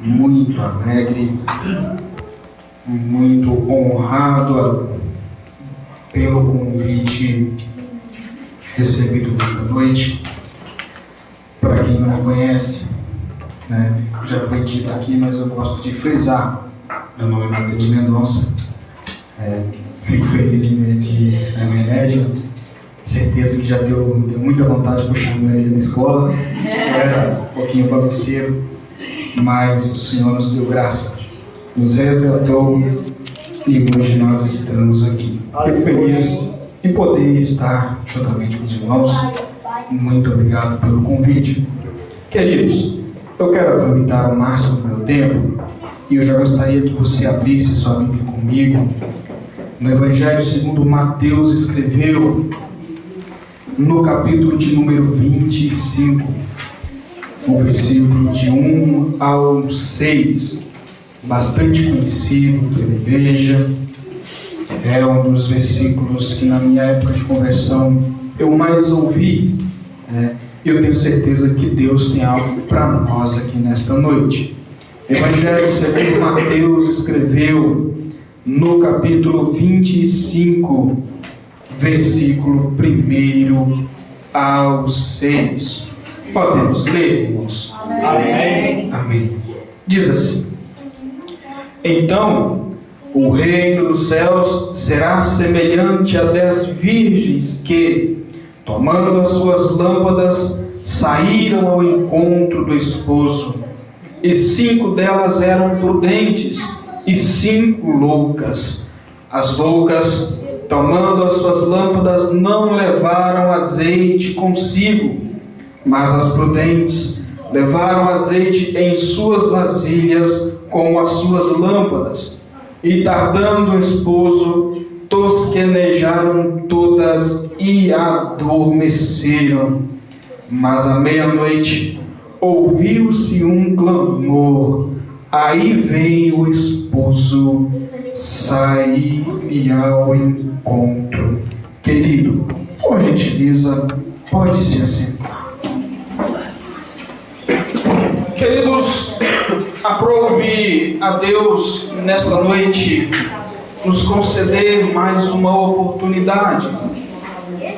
muito alegre, muito honrado pelo convite recebido nesta noite. Para quem não me conhece, já foi dito aqui, mas eu gosto de frisar. Meu nome é Matheus Mendonça. Fico feliz em ver aqui a minha média. Certeza que já deu muita vontade de puxar ele na escola. Era um pouquinho bagunceiro, mas o Senhor nos deu graça, nos resgatou e hoje nós estamos aqui. Fico feliz em poder estar juntamente com os irmãos. Muito obrigado pelo convite. Queridos, eu quero aproveitar ao máximo o meu tempo e eu já gostaria que você abrisse sua Bíblia comigo no Evangelho segundo Mateus escreveu, no capítulo de número 25, o versículo de 1 ao 6, bastante conhecido pela igreja. É um dos versículos que na minha época de conversão eu mais ouvi, e eu tenho certeza que Deus tem algo para nós aqui nesta noite. Evangelho segundo Mateus escreveu no capítulo 25, versículo 1 ao 6. Podemos ler, irmãos? Amém. Amém. Diz assim: Então o reino dos céus será semelhante a 10 virgens que, tomando as suas lâmpadas, saíram ao encontro do esposo. E 5 delas eram prudentes e 5 loucas. As loucas, tomando as suas lâmpadas, não levaram azeite consigo, mas as prudentes levaram azeite em suas vasilhas com as suas lâmpadas. E tardando o esposo, tosquenejaram todas e adormeceram. Mas à meia-noite ouviu-se um clamor: aí vem o esposo, saí ao encontro. Querido, por gentileza, pode se assentar. Queridos, aprove a Deus nesta noite nos conceder mais uma oportunidade.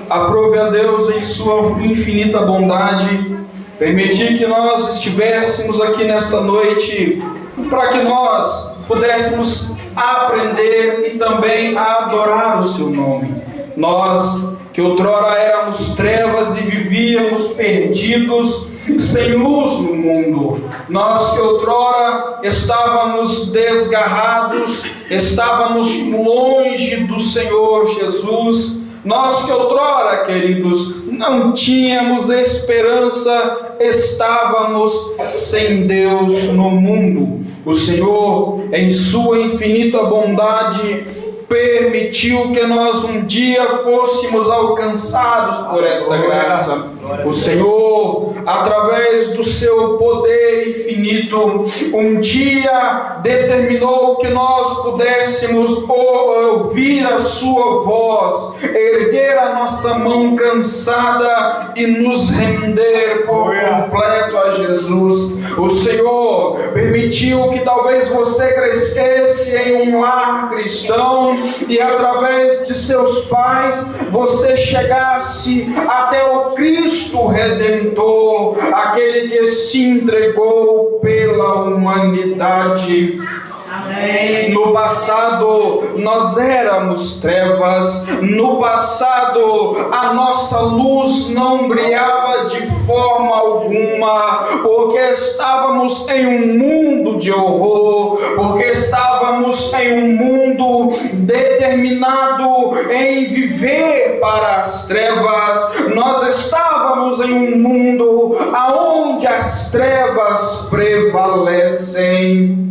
Aprove a Deus em sua infinita bondade permitir que nós estivéssemos aqui nesta noite para que nós pudéssemos aprender e também adorar o seu nome. Nós que outrora éramos trevas e vivíamos perdidos, sem luz no mundo. Nós que outrora estávamos desgarrados, estávamos longe do Senhor Jesus. Nós que outrora, queridos, não tínhamos esperança, estávamos sem Deus no mundo. O Senhor, em sua infinita bondade, permitiu que nós um dia fôssemos alcançados por esta graça. O Senhor, através do seu poder infinito, um dia determinou que nós pudéssemos ouvir a sua voz, erguer a nossa mão cansada e nos render por completo a Jesus. O Senhor permitiu que talvez você crescesse em um lar cristão e através de seus pais você chegasse até o Cristo Redentor, aquele que se entregou pela humanidade. Amém. No passado nós éramos trevas, no passado a nossa luz não brilhava de forma alguma, porque estávamos em um mundo de horror, porque estávamos em um mundo determinado em viver para as trevas. Nós estávamos em um mundo aonde as trevas prevalecem.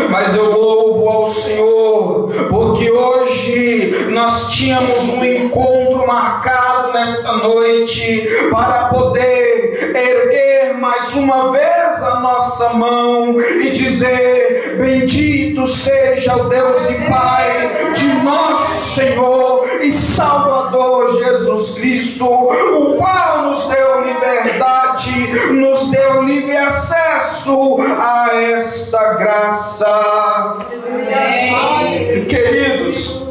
Mas eu louvo ao Senhor, porque hoje nós tínhamos um encontro marcado nesta noite para poder erguer mais uma vez a nossa mão e dizer: bendito seja o Deus e Pai de nosso Senhor e Salvador Jesus Cristo, o qual nos deu liberdade, nos deu livre acesso acesso a esta graça. Queridos,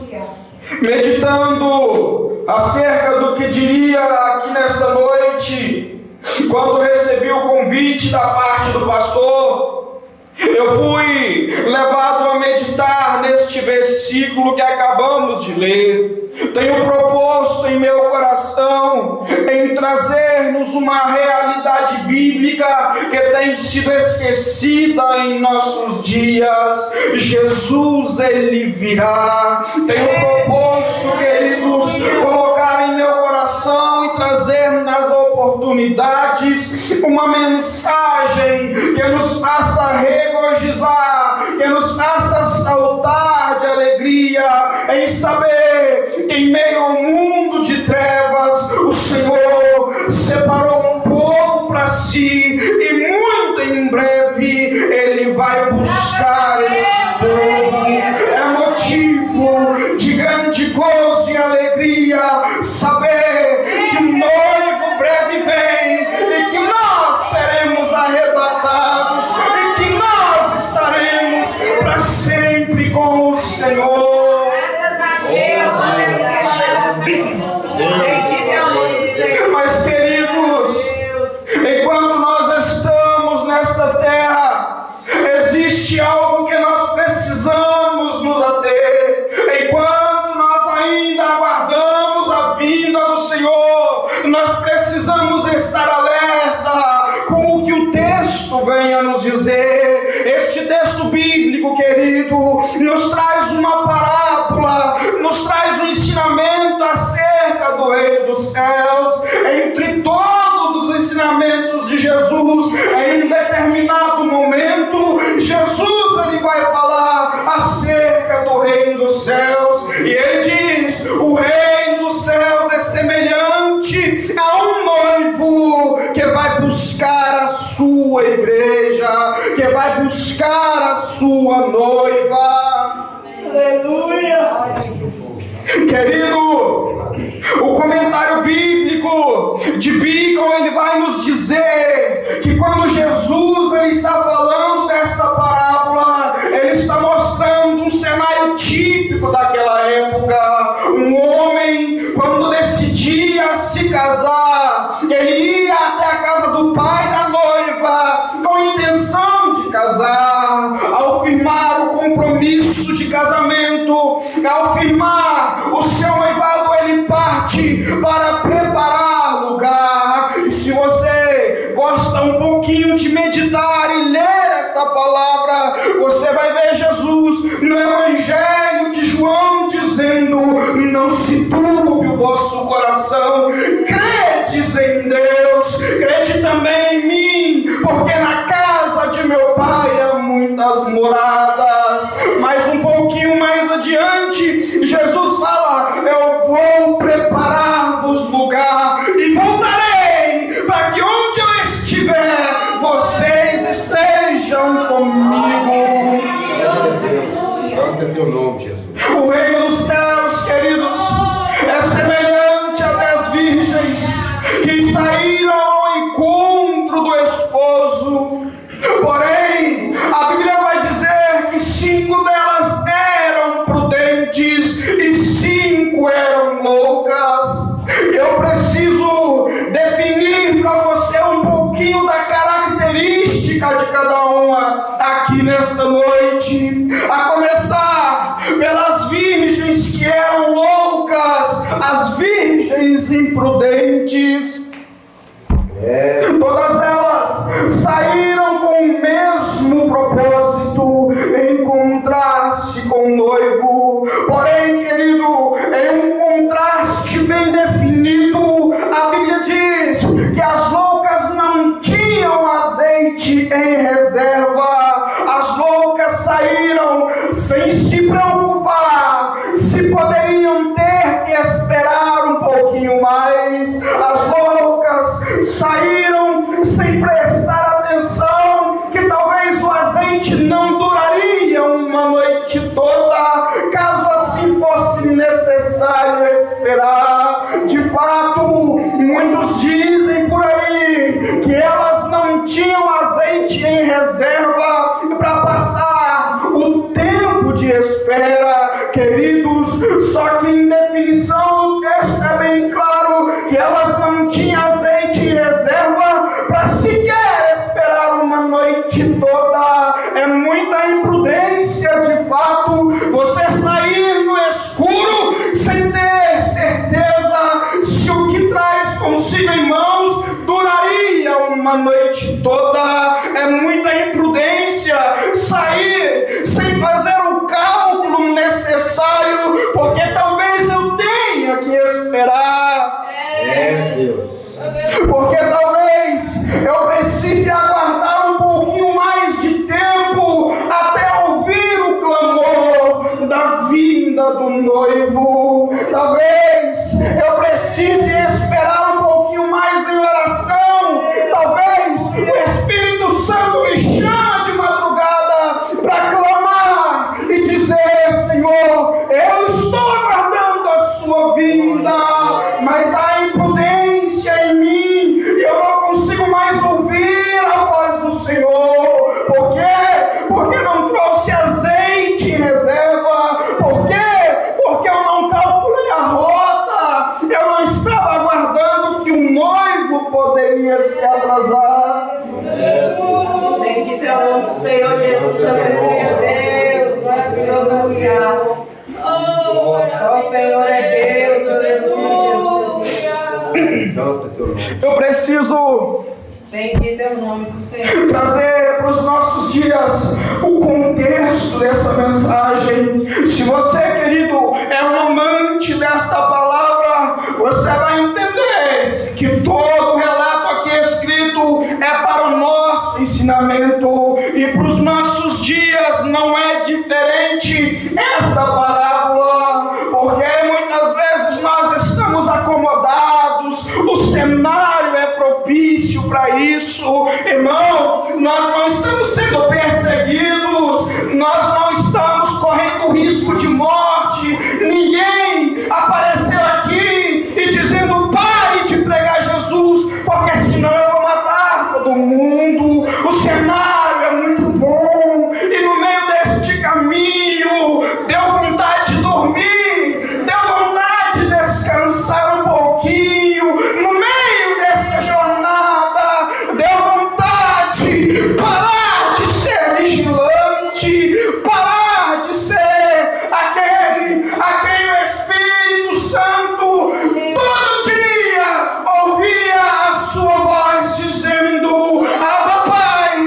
meditando acerca do que diria aqui nesta noite, quando recebi o convite da parte do pastor, eu fui levado a meditar neste versículo que acabamos de ler. Tenho proposto em meu coração em trazer-nos uma realidade bíblica que tem sido esquecida em nossos dias. Jesus, Ele virá. Tenho proposto, queridos, colocar em meu coração e trazer nas oportunidades uma mensagem que nos faça regozijar, que nos faça saltar de alegria em saber que em meio ao mundo de trevas o Senhor separou um povo para si e muito em breve Ele vai buscar este povo. É motivo de grande gozo e alegria saber que o noivo breve vem e que nós seremos arrebatados e que nós estaremos para sempre com o Senhor. Mas, queridos, enquanto nós estamos nesta terra, existe algo que nós precisamos nos ater. Enquanto nós ainda aguardamos a vinda do Senhor, nós precisamos estar alerta com o que o texto vem a nos dizer. Este texto bíblico, querido, nos traz uma parábola, nos traz um ensinamento acerca do reino dos céus. Entre todos os ensinamentos de Jesus, em um determinado momento, Jesus ele vai falar acerca do reino dos céus. E ele diz: o reino dos céus é semelhante a um noivo que vai buscar a sua igreja, que vai buscar a sua noiva. Aleluia! Querido, o comentário bíblico de Beacon, ele vai nos dizer que quando Jesus ele está falando desta parábola, ele está mostrando um cenário típico daquela época. Um homem, quando decidia se casar, ele ia até a casa do pai da noiva com a intenção de casar. Ao firmar o compromisso de casamento, ao firmar o seu noivado, ele parte para preparar lugar. E se você gosta um pouquinho de meditar e ler esta palavra, você vai ver Jesus no Evangelho de João dizendo: não se turbe o vosso coração, credes em Deus, crede também em mim, porque na casa de meu pai há muitas moradas. Mas um pouquinho mais adiante, Jesus fala: eu vou preparar-vos lugar e voltarei para que onde eu estiver, vocês estejam comigo. Santo é teu nome, Jesus. O reino dos céus, queridos, é semelhante a 10 virgens que saíram ao encontro do esposo. Porém, a Bíblia vai dizer que 5 delas eram prudentes e 5 eram loucas. Eu preciso definir para você um pouquinho da característica de cada uma aqui nesta noite. A começar pelas virgens que eram loucas, as virgens imprudentes. Todas elas saíram com o mesmo propósito, encontrar-se com o noivo. Porém, querido, em um contraste bem definido, a Bíblia diz que as loucas não tinham azeite em reserva. As loucas saíram sem se preocupar se poderiam ter que esperar um pouquinho mais. As loucas saíram sem prestar atenção que talvez o azeite não duraria uma noite toda, caso assim fosse necessário esperar. De fato, muitos dizem por aí que elas não tinham azeite em reserva reserva para passar o tempo de espera, queridos. Só que em definição o texto é bem claro que elas não tinham azeite em reserva para sequer esperar uma noite toda. É muita imprudência, de fato, você sair no escuro sem ter certeza se o que traz consigo em mãos duraria uma noite toda. É muita imprudência sair sem fazer o cálculo necessário, porque talvez eu tenha que esperar. Deus. Porque talvez eu precise aguardar um pouquinho mais de tempo até ouvir o clamor da vinda do noivo. Talvez eu precise esperar um pouquinho mais em oração. Talvez o Espírito Santo me chama de madrugada para clamar e dizer: Senhor, eu estou aguardando a sua vinda, mas há imprudência em mim e eu não consigo mais ouvir a voz do Senhor. Por quê? Porque não trouxe azeite em reserva. Por quê? Porque eu não calculei a rota. Eu não estava aguardando que o noivo poderia se atrasar. Bendito é o nome do Senhor Jesus, aleluia, Deus, aleluia. Só o Senhor é Deus, aleluia, Jesus. Santo é teu nome. Eu preciso Bendito é o nome do Senhor. trazer para os nossos dias o contexto dessa mensagem. Se você, querido, é um amante desta palavra, você vai entender que todo o relato aqui escrito é para o nosso ensinamento e para os nossos dias não é diferente esta parábola, porque muitas vezes nós estamos acomodados, o cenário é propício para isso. Irmão, nós não estamos sendo perseguidos, nós não estamos correndo risco de morte. Ninguém apareceu aqui e dizendo: pare de pregar Jesus, porque senão eu vou matar todo mundo. O cenário é muito bom e no meio deste caminho deu vontade de dormir, deu vontade de descansar um pouquinho. No meio dessa jornada deu vontade de parar de ser vigilante, parar de ser aquele a quem o Espírito Santo todo dia ouvia a sua voz dizendo: Abba, Pai,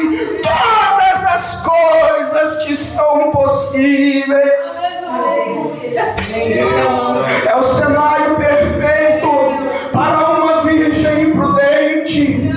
todas as coisas te são possíveis. É o cenário perfeito para uma virgem imprudente.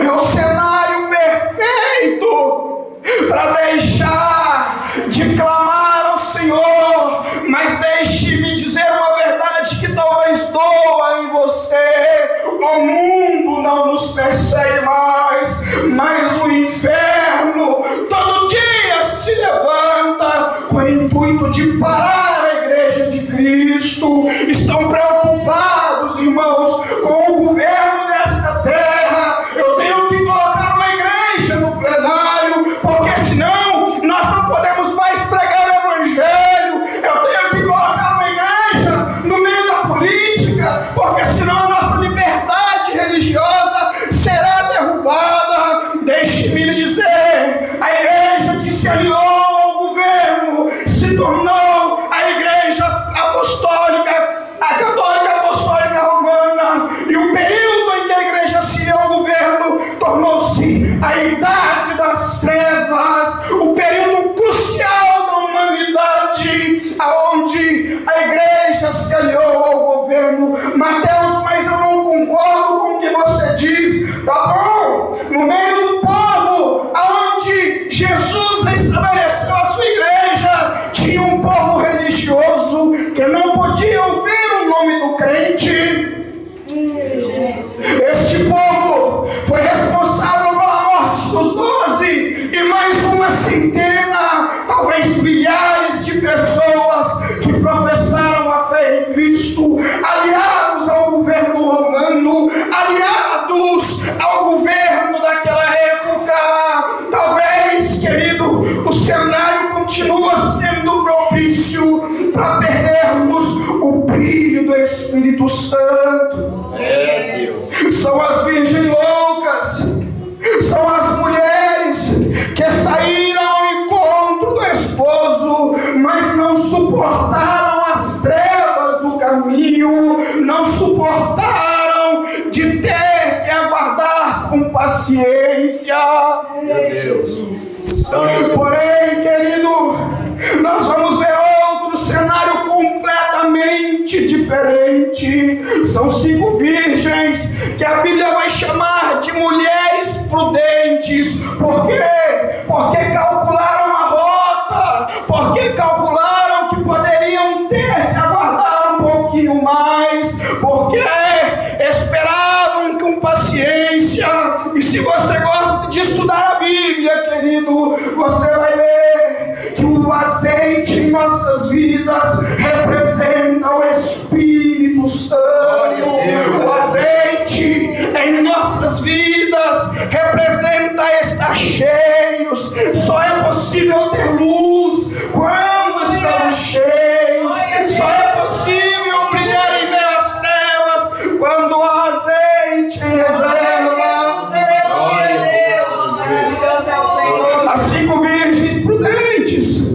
É o cenário perfeito para deixar de clamar ao Senhor. Mas deixe-me dizer uma verdade que talvez doa em você: o mundo não nos persegue mais, mas o inferno todo dia se levanta com o intuito de parar a igreja de Cristo. Estão preocupados, irmãos, com o governo desta terra. Eu tenho que colocar uma igreja no plenário, porque senão nós não podemos mais pregar o evangelho. Eu tenho que colocar uma igreja no meio da política, porque senão a nossa liberdade religiosa será derrubada. Deixe-me lhe dizer: a igreja que se aliou ao governo se tornou a igreja apostólica, a católica apostólica romana, e o período em que a igreja se aliou ao governo tornou-se a idade das trevas, o período crucial da humanidade, aonde a igreja se aliou ao governo. Mateus, mas eu não concordo com o que você diz. Tá bom, no meio do povo aonde Jesus estabeleceu a sua igreja, tinha um povo religioso que não podia ouvir o nome do crente. Este povo foi responsável pela morte dos 12 e mais uma centena, talvez milhares de pessoas que professaram a fé em Cristo, aliados ao governo romano, aliados ao governo daquela época. Talvez o cenário continua sendo propício para perdermos o brilho do Espírito Santo. São as virgens loucas, são as mulheres que saíram ao encontro do esposo, mas não suportaram as trevas do caminho, não suportaram de ter que aguardar com paciência. Porém, querido, nós vamos ver outro cenário completamente diferente. São 5 virgens que a Bíblia vai chamar de mulheres prudentes. Por quê? Porque calcularam a rota, porque calcularam que poderiam ter que aguardar um pouquinho mais, porque esperavam com paciência. E se você gosta de estudar a Bíblia, querido, você vai ver que o azeite em nossas vidas representa o Espírito Santo. O azeite em nossas vidas representa estar cheios. Só é possível ter luz quando estamos cheios. Só é possível brilhar em meio às trevas quando o azeite em reserva. As 5 virgens prudentes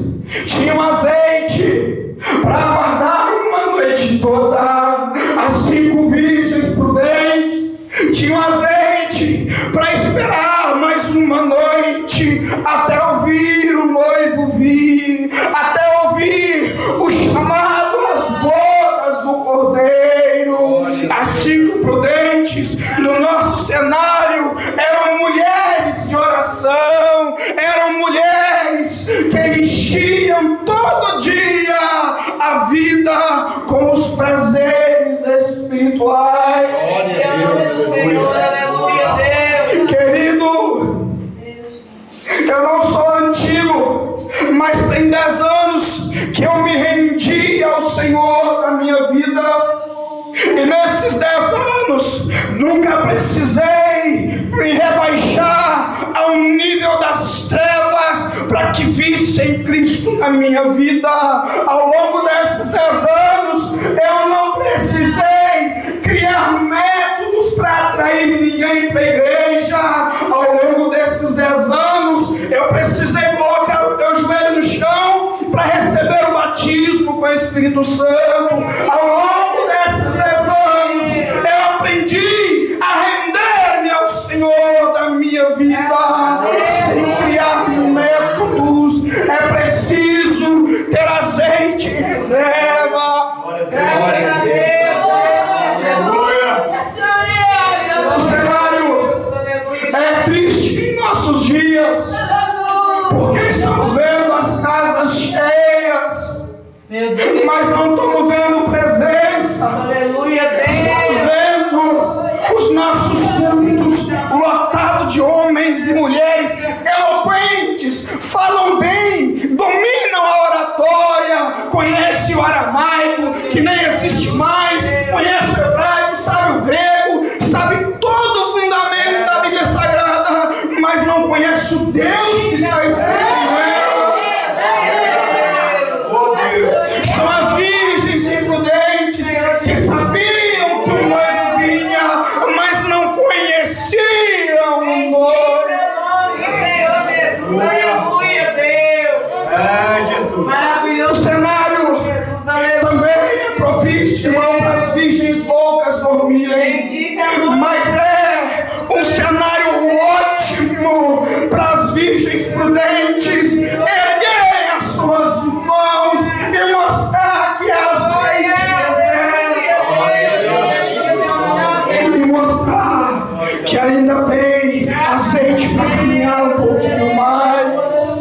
tinham azeite para guardar uma noite toda. As 5 virgens prudentes tinham azeite para esperar mais uma noite, até ouvir o noivo vir, até ouvir o chamado às bodas do Cordeiro. As 5 prudentes no nosso cenário eram mulheres de oração, eram mulheres que enchiam todo dia a vida com os prazeres espirituais. Querido, eu não sou antigo, mas tem 10 anos que eu me rendi ao Senhor na minha vida. E nesses 10 anos, nunca precisei me rebaixar ao nível das trevas para que vissem Cristo na minha vida. Ao longo desses 10 anos, eu não precisei criar métodos para atrair ninguém para a igreja. Ao longo desses 10 anos, eu precisei colocar o meu joelho no chão para receber o batismo com o Espírito Santo. Ao longo desses 10 anos, eu aprendi a render-me ao Senhor da minha vida, sem criar métodos. É preciso ter azeite em reserva. Graças a Deus. O cenário é triste em nossos dias, porque estamos vendo as casas cheias, mas não estamos vendo presença. Aleluia, Estamos vendo os nossos púlpitos lotados de homens e mulheres eloquentes, falam bem, dominam a oratória, conhecem o aramaico, que nem existe mais, conhece o hebraico, sabe o grego, sabe todo o fundamento da Bíblia Sagrada, mas não conhece o Deus que está escrito em ela. São as virgens imprudentes que sabiam que o noivo vinha, mas não conheciam o noivo. Senhor Jesus, aleluia, Deus. Maravilhoso. O cenário Jesus, aleluia. também é propício, irmão, para as virgens loucas dormirem, mas é um cenário ótimo para as virgens prudentes erguerem as suas mãos e mostrar que azeite e mostrar que ainda tem azeite para caminhar um pouquinho mais,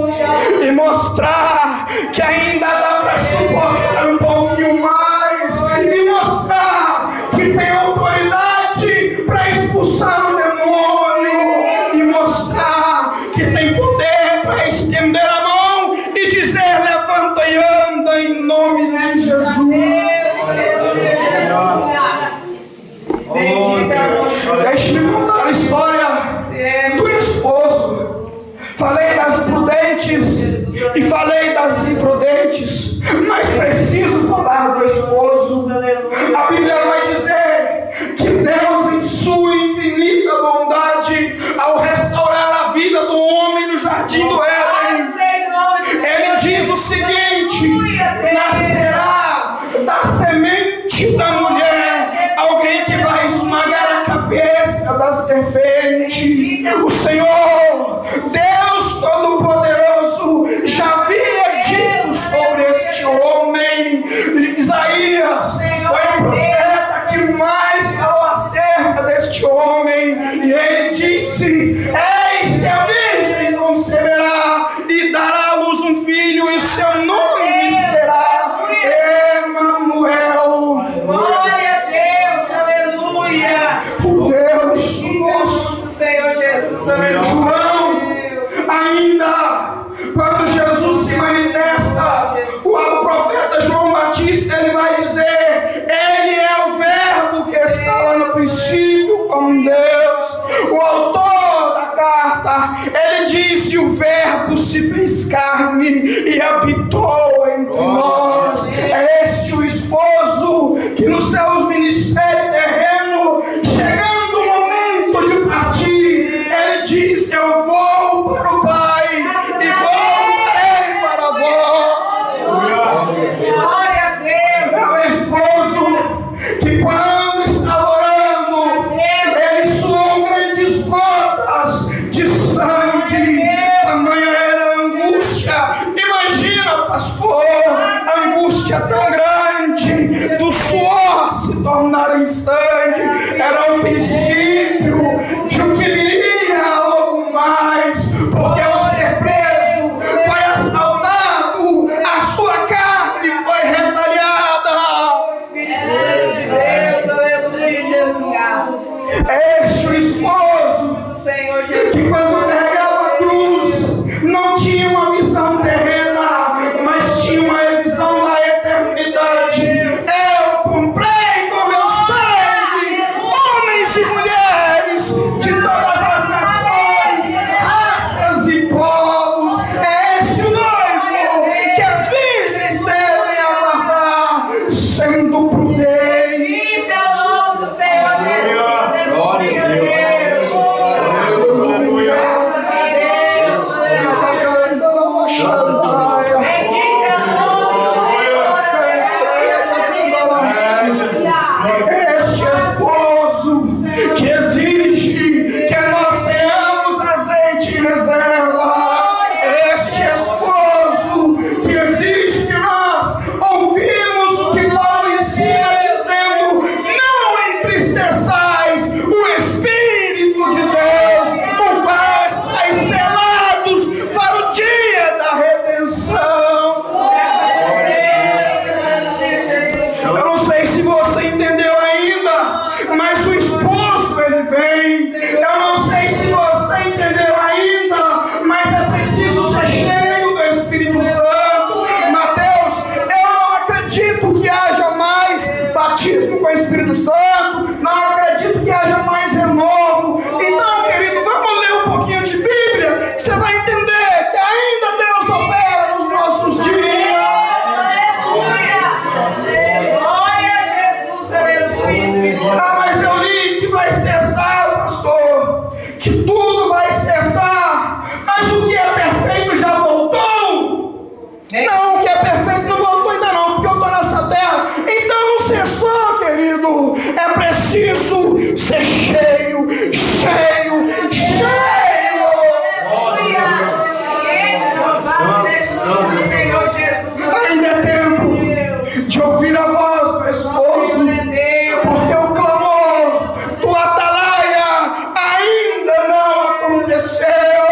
e mostrar que ainda dá para suportar um pouquinho mais, e mostrar que tem autoridade para expulsar o demônio, e mostrar que tem poder para prudentes e falei das imprudentes, mas preciso falar do esposo. A Bíblia vai dizer que Deus, em sua infinita bondade, ao restaurar a vida do homem no jardim do Éden, Ele diz o seguinte: nascerá da semente da mulher alguém que vai esmagar a cabeça da serpente. O Senhor, Deus Todo-Poderoso, já havia dito sobre este homem. Isaías foi o profeta que mais falou acerca deste homem, e ele disse: eis que a virgem conceberá e dará à luz um filho, e seu nome será Emanuel. Glória a Deus, aleluia. O Deus nosso. Senhor Jesus, aleluia. João, ainda quando Jesus se manifesta, o profeta João Batista, ele vai dizer: ele é o verbo que está lá no princípio com Deus. O autor da carta, ele disse: o verbo se fez carne e habitou entre nós. É este o esposo que no seu ministério terreno, chegando o momento de partir, ele diz: eu vou para o Pai e voltarei para vós. Glória a Deus. É o esposo que, quando estava orando, ele suou grandes gotas de sangue. Tamanha era a angústia. Imagina, pastor, a angústia tão grande do suor se tornar em sangue. Era o princípio de o que viria logo mais, porque ao ser preso foi assaltado, a sua carne foi retalhada. Deus, aleluia, Jesus. Este o esposo Do Senhor Jesus. que, quando carregava a cruz, não tinha uma visão terrena, mas tinha uma visão da eternidade. Eu comprei com meu sangue homens e mulheres de todas as nações, raças e povos. É esse o noivo que as virgens devem aguardar, sendo prudentes. Bendito é o nome do Senhor Jesus. Glória a Deus. Aleluia. Graças a Deus. Aleluia. Bendito é o nome do Senhor. Este esposo que exige que nós tenhamos azeite em reserva. Este esposo que exige que nós ouvimos o que Paulo ensina, dizendo: não entristeçais o Espírito de Deus, o qual estáis selados para o dia da redenção. Eu não sei se você entendeu ainda, mas o esposo ele vem. Eu não sei se você entendeu ainda, mas é preciso ser cheio do Espírito Santo. Mateus, eu não acredito que haja mais batismo com o Espírito Santo, não acredito que haja mais renovo. Então, querido, vamos ler um pouquinho de Bíblia, que você vai entender que ainda Deus opera nos nossos dias. Glória a Jesus, aleluia. Ah, mas eu li que vai cessar, pastor, que tudo vai cessar. Mas o que é perfeito já voltou? Não, o que é perfeito não voltou ainda não, porque eu estou nessa terra. Então não cessou, querido. É preciso ser cheio, cheio, cheio. Senhor Jesus. Ainda é tempo de ouvir a voz do esposo, porque o clamor do atalaia ainda não aconteceu.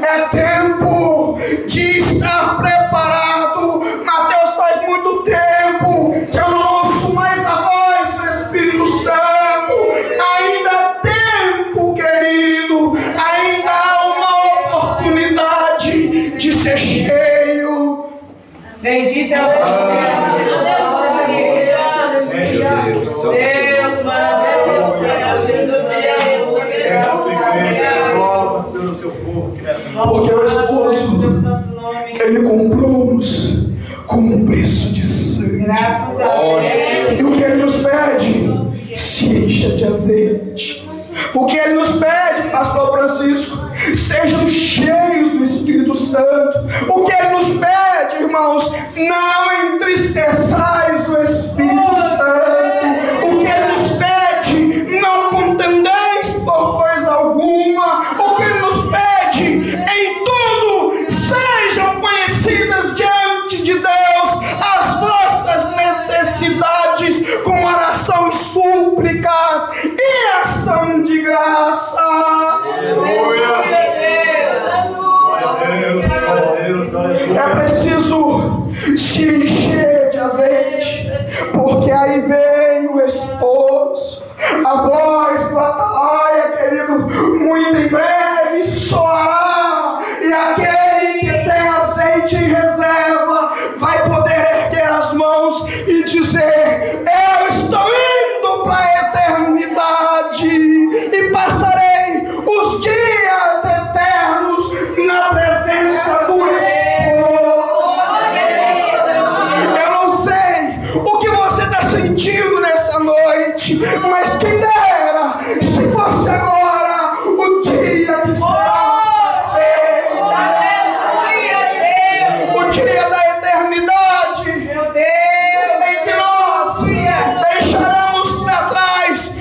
É tempo de estar preparado. Mateus, faz muito tempo que eu não ouço mais a voz do Espírito Santo. Ainda há tempo, querido, ainda há uma oportunidade de ser cheio. Bendito é o nome de Jesus. Deus maravilhoso, Senhor Jesus. Aleluia. Graças a Deus. Porque o esposo, Ele comprou-nos com um preço de sangue. Graças a Deus. E o que Ele nos pede? Se encha de azeite. O que Ele nos pede, Pastor Francisco? Sejam cheios do Espírito Santo. O que Ele nos pede, irmãos? Não entristeçais o Espírito Santo. O que Ele nos pede? Não contendeis por coisa alguma. O que Ele nos pede? Em tudo sejam conhecidas diante de Deus as vossas necessidades, com oração e súplicas e ação de graça. É preciso se encher de azeite, porque aí vem o esposo. A voz do atalaia, querido, muito em breve soará, e aquele que tem azeite em reserva vai poder erguer as mãos e dizer: eu estou indo para a eternidade e passarei os dias eternos na presença do esposo. Eu não sei o que você está sentindo nessa noite, mas quem dera se fosse agora o dia que será o dia da eternidade, em que nós deixaremos para trás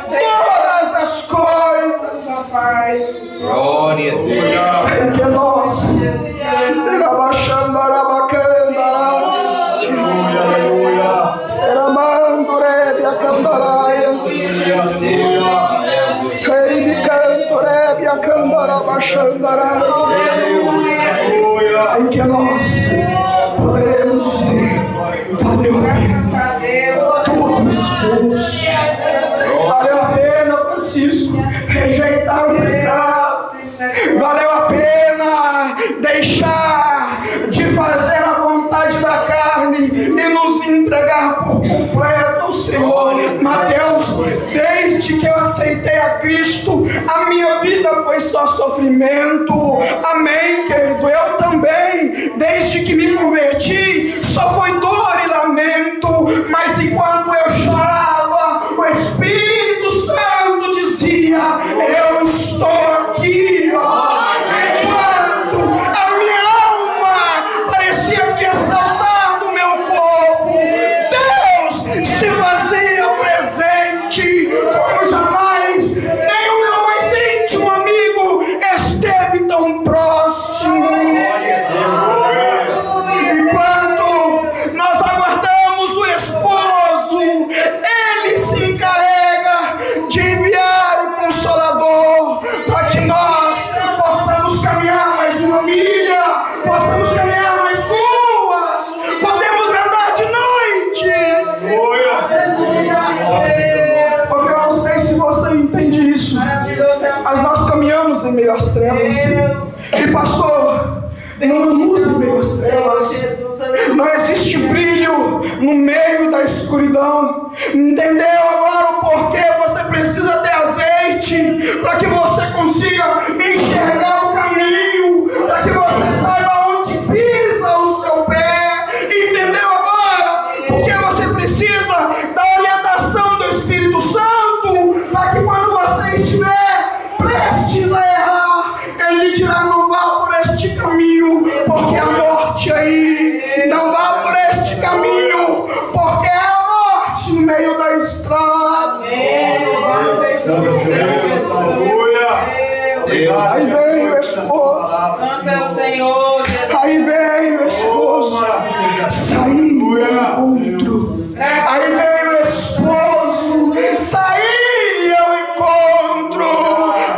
todas as coisas. Glória a Deus. Em que nós em que nós poderemos dizer: valeu a pena todo o esforço, valeu a pena, Francisco, rejeitar o pecado, valeu a pena deixar de fazer a vontade da carne e nos entregar por completo ao Senhor. Mateus, desde que eu aceitei a Cristo, a minha vida foi só sofrimento. Amém, querido? Eu também, desde que me converti, só foi dor e lamento. Mas enquanto eu chorava, o Espírito Santo dizia: eu estou aqui, ó. Enquanto a minha alma parecia que ia saltar do meu corpo, Deus se fazia presente como jamais nenhum meu mais íntimo amigo esteve tão próximo. Enquanto nós aguardamos o esposo, ele se encarrega de enviar o Consolador para que nós possamos caminhar mais uma milha, possamos caminhar mais duas, podemos andar de noite. Porque eu não sei se você entende isso, mas nós caminhamos em meio às trevas. E pastor, não andamos em meio às trevas. Não existe brilho no meio da escuridão. Entendeu agora o porquê você precisa ter azeite? Para que você consiga enxergar o caminho, para que você saiba onde pisa o seu pé. Entendeu agora? Porque você precisa da orientação do Espírito Santo, para que quando você estiver prestes a errar, Ele lhe dirá: não vá por este caminho, porque a morte aí. Não vá por este caminho, porque é a morte no meio da estrada. Aí vem o esposo. Santo é o Senhor. Aí vem o esposo. Sair ao encontro. Aí vem o esposo. Sair ao encontro.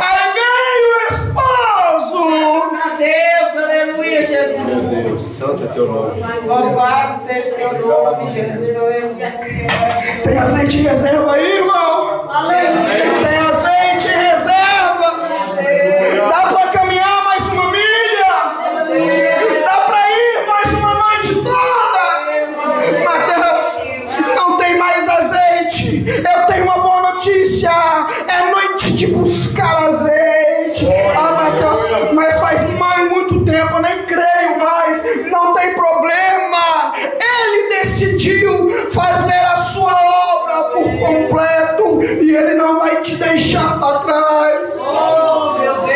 Aí vem o esposo. Deus, aleluia, Jesus. Santo é teu nome. Louvado seja teu nome, Jesus, aleluia. Tem azeite em reserva aí, irmão? Tem azeite em reserva. Dá para caminhar mais uma milha. Dá para ir mais uma noite toda. Mateus, não tem mais azeite. Eu tenho uma boa notícia. É noite de buscar azeite. Ah, Mateus, mas faz muito tempo, eu nem creio mais. decidiu fazer a sua obra por completo e Ele não vai te deixar para trás. Oh, meu Deus!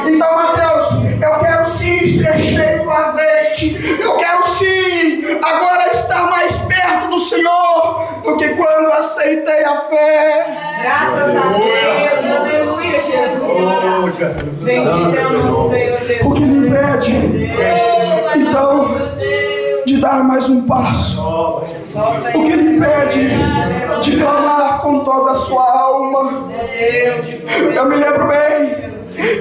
Então, Mateus, eu quero sim ser cheio do azeite. Eu quero sim agora estar mais perto do Senhor do que quando aceitei a fé. Graças a Deus! Aleluia, Jesus! Bendito é o nome do Senhor Jesus! O que me impede, então, de dar mais um passo? O que lhe impede de clamar com toda a sua alma? Eu me lembro bem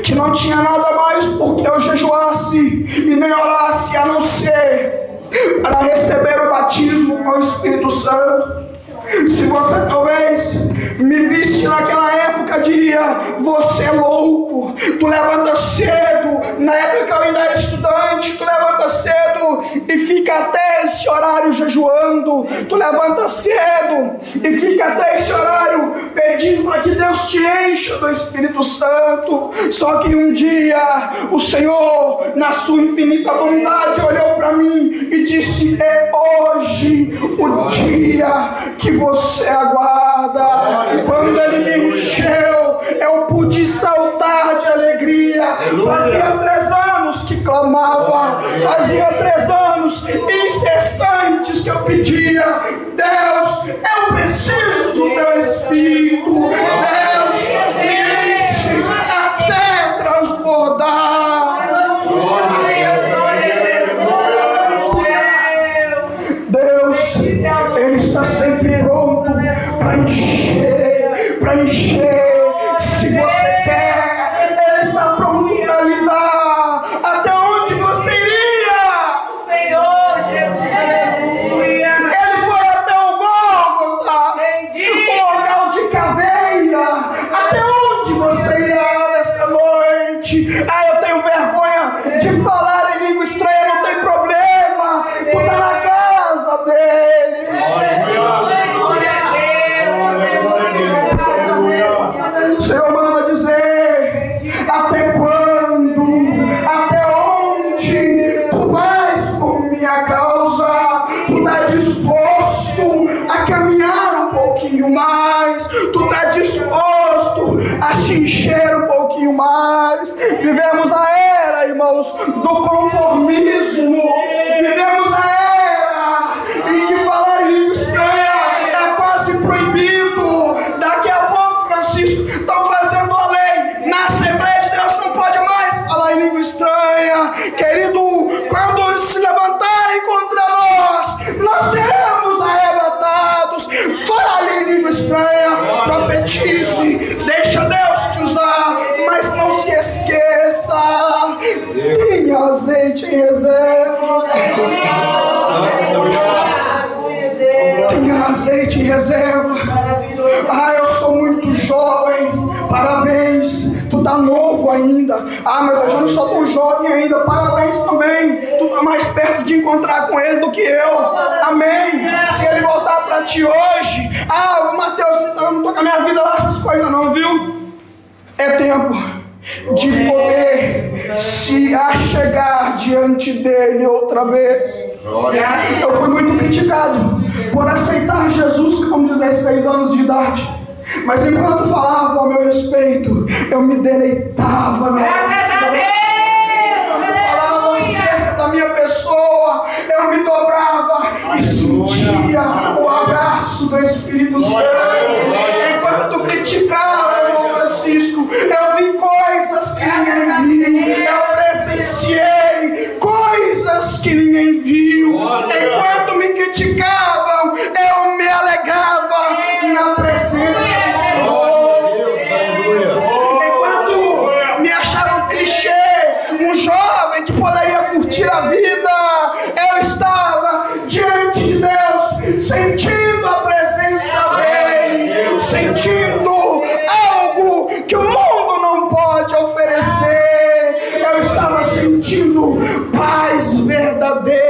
que não tinha nada mais porque eu jejuasse e nem orasse a não ser para receber o batismo com o Espírito Santo. Se você talvez me visse naquela época, diria: você é louco, tu levanta cedo. Na época que eu ainda era estudante, tu levanta cedo e fica até esse horário jejuando. Tu levanta cedo e fica até esse horário pedindo para que Deus te encha do Espírito Santo. Só que um dia o Senhor, na sua infinita bondade, olhou para mim e disse: é hoje o dia que você aguarda. Quando Ele me encheu, eu pude saltar de alegria. Fazia 3 anos que clamava, fazia 3 anos incessantes que eu pedia: Deus, eu preciso do Teu Espírito. Deus, me enche até transbordar. Deus, Ele está sempre pronto para encher. Se você quer, Ele está pronto para lhe dar. Até onde você iria? O Senhor Jesus, aleluia! Ele foi até o Gólgota, o local de caveira. Até onde você irá nesta noite? Ah, eu tenho vergonha de falar em língua estranha, não tem problema. Tu está na casa dele. O Senhor manda dizer: até quando, até onde tu vais por minha causa? Tu está disposto a caminhar um pouquinho mais? Tu está disposto a se encher um pouquinho mais? Vivemos a era, irmãos, do conformismo. Vivemos a era em que falar em língua estranha é quase proibido. Daqui a pouco, Francisco, estão fazendo a lei. Na Assembleia de Deus não pode mais falar em língua estranha. Querido, quando se levantarem contra nós seremos arrebatados. Fale em língua estranha, profetize, deixa Deus te usar, mas não se esqueça: tenha azeite em reserva. Tenha azeite em reserva. Ah, eu sou muito jovem. Parabéns, tu tá novo ainda. Ah, mas eu já não sou tão jovem ainda. Parabéns também. Tu tá mais perto de encontrar com Ele do que eu. Amém. Se Ele voltar pra ti hoje, Mateus, então eu não tô com a minha vida lá, essas coisas não, viu? É tempo de poder se achegar diante dele outra vez. Eu fui muito criticado por aceitar Jesus com 16 anos de idade, mas enquanto falavam ao meu respeito, eu me deleitava na oração. Falavam acerca da minha pessoa, eu me dobrava e sentia o abraço do Espírito Santo. Enquanto criticava, irmão Francisco, eu vi coisas que ninguém viu. Eu presenciei coisas que ninguém viu. Enquanto me criticavam, eu me alegava na presença do Senhor. Enquanto me achavam clichê, um jovem que poderia curtir a vida, eu estava diante de Deus, sentindo a presença dele, sentindo algo que o mundo não pode oferecer. Eu estava sentindo paz verdadeira.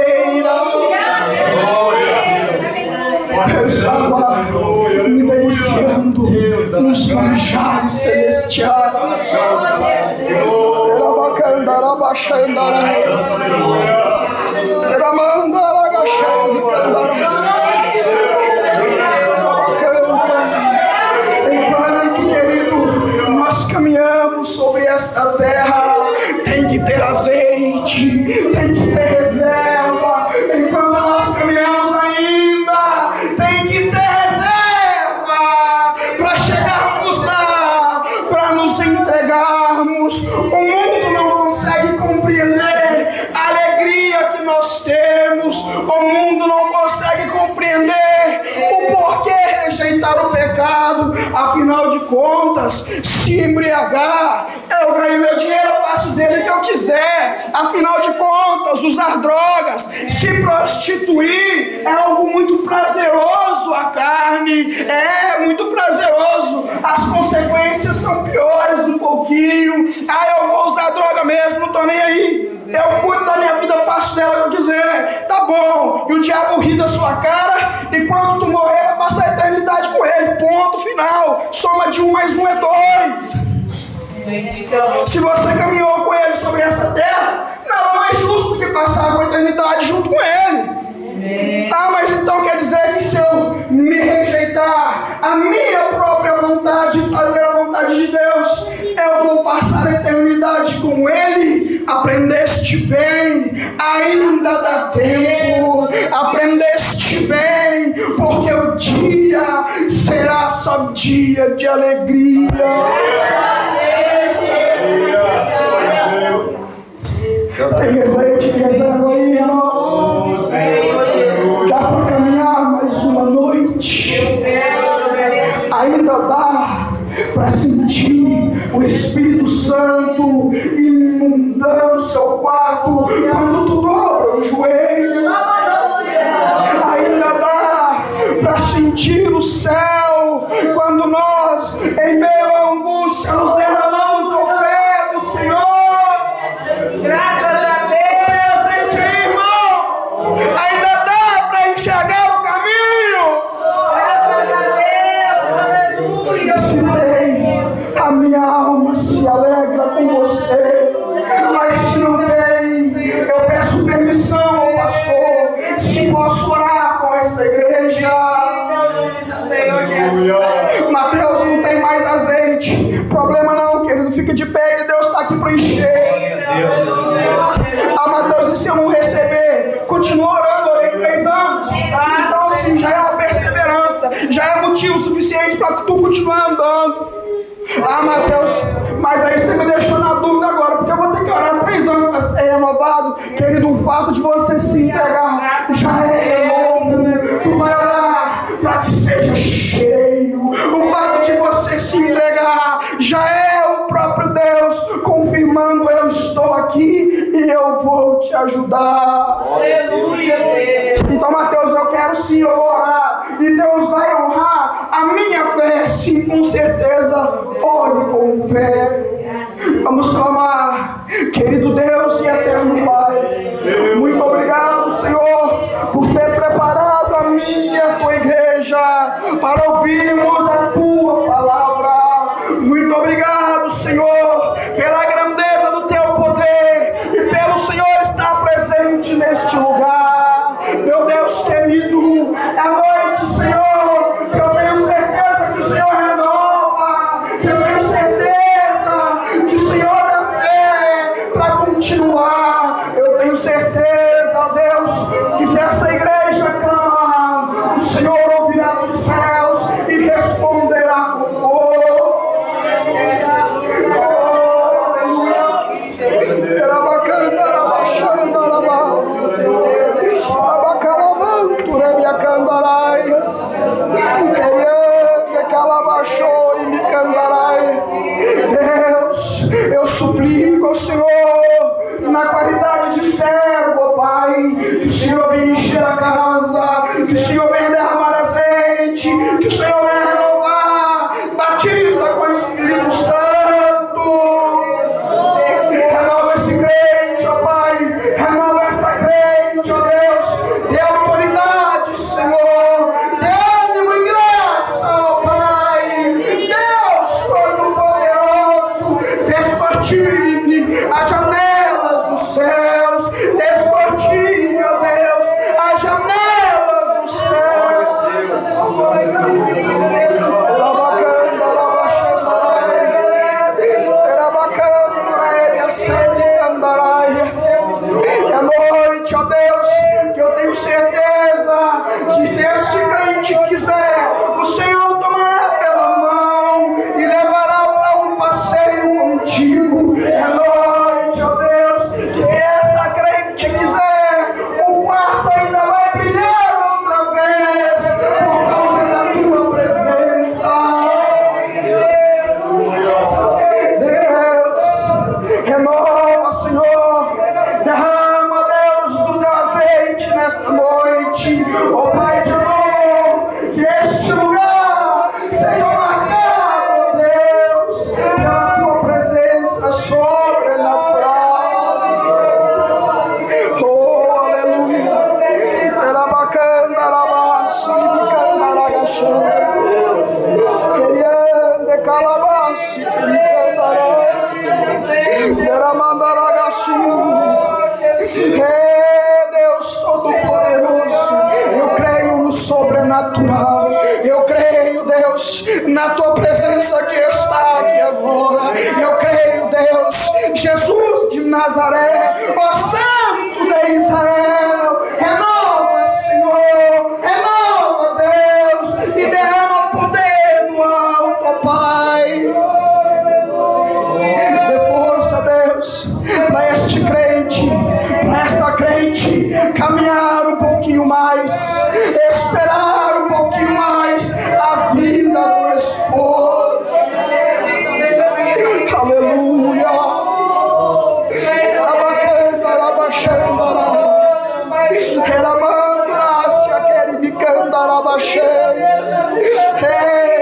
Eu estava me deliciando nos manjares celestiais. contas, se embriagar, eu ganho meu dinheiro, eu faço dele o que eu quiser. Afinal de contas, usar drogas, se prostituir é algo muito prazeroso. A carne é muito prazeroso, as consequências são piores um pouquinho. Eu vou usar droga mesmo, não tô nem aí, eu cuido da minha vida, faço dela o que eu quiser, tá bom. E o diabo ri da sua cara, e quando tu morrer vai passar a eternidade com ele, ponto final. Soma de 1 mais 1 é 2. Se você caminhou com ele sobre essa terra, nada mais justo do que passar a eternidade junto com ele. Mas então quer dizer que se eu me rejeitar a minha própria vontade, fazer a vontade de Deus, eu vou passar a eternidade com ele? Aprendeste bem, ainda dá tempo. Aprendeste bem, porque o dia será só dia de alegria. Tem reserva aí, irmãos. Dá para caminhar mais uma noite. Ainda dá para sentir o Espírito Santo inundando o seu quarto quando tu dobra o joelho. Ainda dá para sentir o céu quando nós, em meio à angústia, nos derramamos ao pé do Senhor. Graças a Deus, gente, irmão. Ainda dá para enxergar o caminho. Graças a Deus, aleluia. Se tem, a minha alma se alegra com você. Mas se não tem, eu peço permissão ao pastor, se posso orar com esta igreja. Mateus, não tem mais azeite. Problema não, querido, fica de pé e Deus está aqui para encher. Mateus, e se eu não receber? Continua orando, orei 3 anos. Então assim, já é uma perseverança, já é motivo suficiente para tu continuar andando. Mateus, mas aí você me deixou na dúvida agora, porque eu vou ter que orar 3 anos para ser renovado. Querido, o fato de você se entregar já é renovo. Tu vai orar para que seja cheio. O fato de você se entregar já é o próprio Deus confirmando: eu estou aqui e eu vou te ajudar. Aleluia. Então, Mateus, eu quero sim, eu vou orar, e Deus vai honrar a minha fé, sim, com certeza. Ore com fé. Vamos clamar. Querido Deus e eterno Pai, muito obrigado, Senhor, por ter preparado a minha e a tua igreja para ouvirmos a tua palavra. Muito obrigado, Senhor, pela grandeza do teu poder e pelo Senhor estar presente neste lugar. Meu Deus querido, é a noite, Senhor, que eu tenho certeza que o Senhor renova, que eu tenho certeza que o Senhor dá fé para continuar. Eu tenho certeza, Deus, que se essa igreja clamar, o Senhor ouvirá dos céus e responderá com fogo. Deus, eu suplico ao Senhor, na qualidade de servo, Pai, que o Senhor venha encher a casa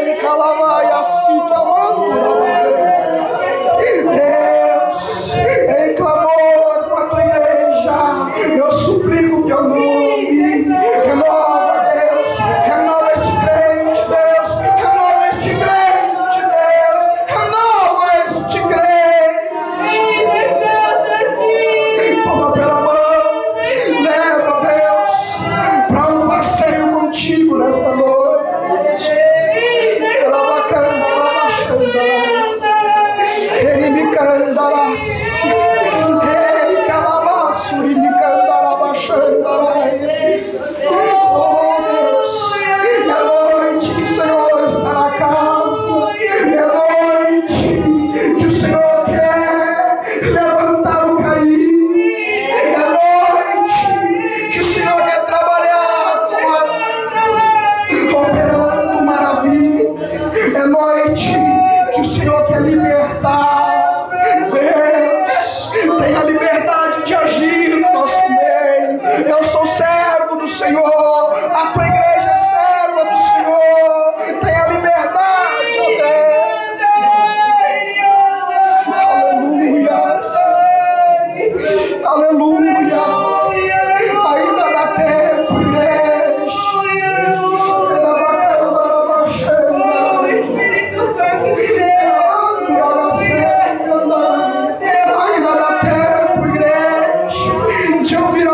Ele calava assim, clamando. Deus, em clamor com a tua igreja, eu suplico teu nome. Renova, Deus, renova este crente, Deus, renova este crente, Deus, renova este crente. Toma pela mão, leva, Deus, para um passeio contigo nesta noite. Ele me cantarás, ele calabaço e me cantarás. Oh Deus, é noite que o Senhor está na casa, é noite que o Senhor quer levantar o caído, é noite que o Senhor quer trabalhar operando maravilhas, é noite que o Senhor quer libertar. Deus, tenha liberdade de agir no nosso meio. Eu sou servo do Senhor, a tua igreja é serva do Senhor. Tenha liberdade, ó Deus. Aleluia, aleluia. Ainda dá tempo, igreja. Ainda dá tempo, igreja, de ouvir a